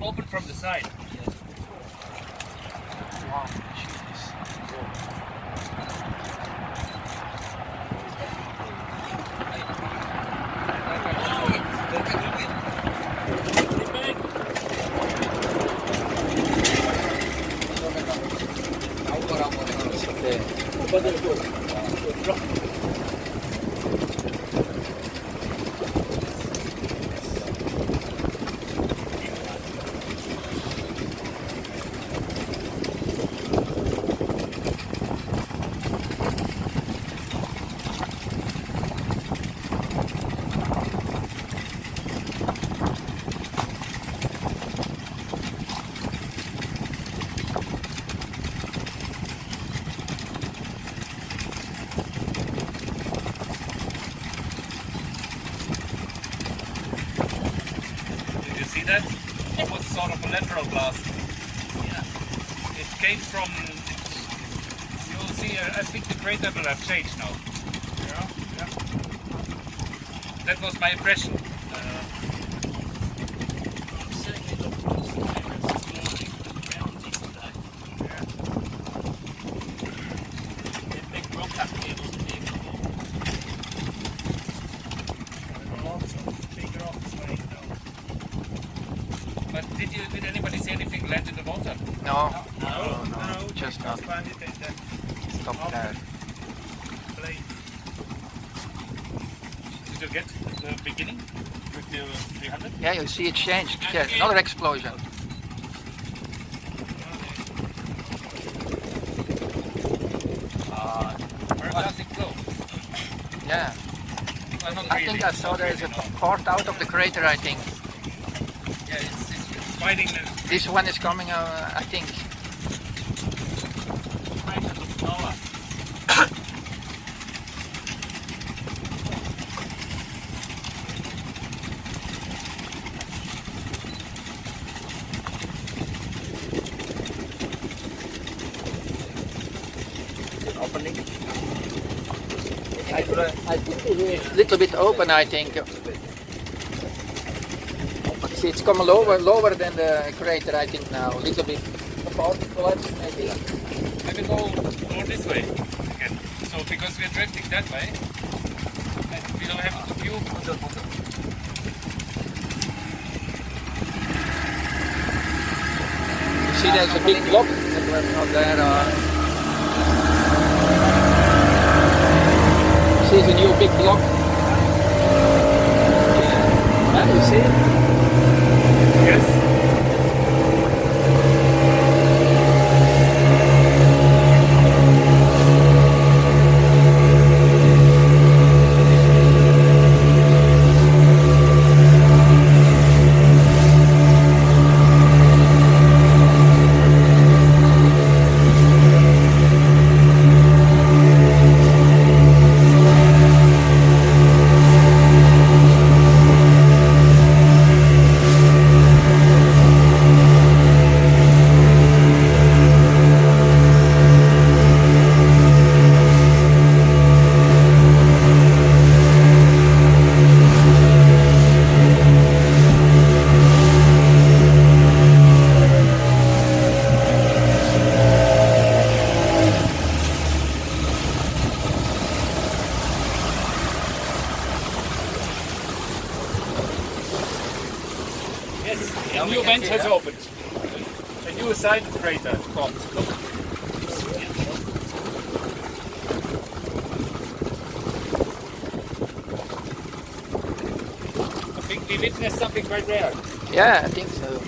open from the side. Wow, Jesus. That it was sort of a lateral blast. Yeah. It came from. You'll see. I think the crater will have changed now. Yeah. Yeah. That was my impression. Did anybody see anything land in the water? No. No, Just not. Stop there. Did you get the beginning with the 300? Yeah, you see it changed. Yeah, another explosion. Where does it go? Yeah. Well, not I really. think I saw there is a part out of the crater, I think. Yeah, it's fighting the This one is coming, I think. fragment of lava. Opening. I think it is a little bit open, I think. See, it's come lower than the crater, I think now. A little bit apart, perhaps, maybe. Maybe go this way again. So because we're drifting that way, and we don't have a good view. See, there's a big block that was not there. See, it's a new big block. Yeah, you see it? Yes. A new vent has opened. A new side crater formed. Look. I think we witnessed something quite rare. Yeah, I think so.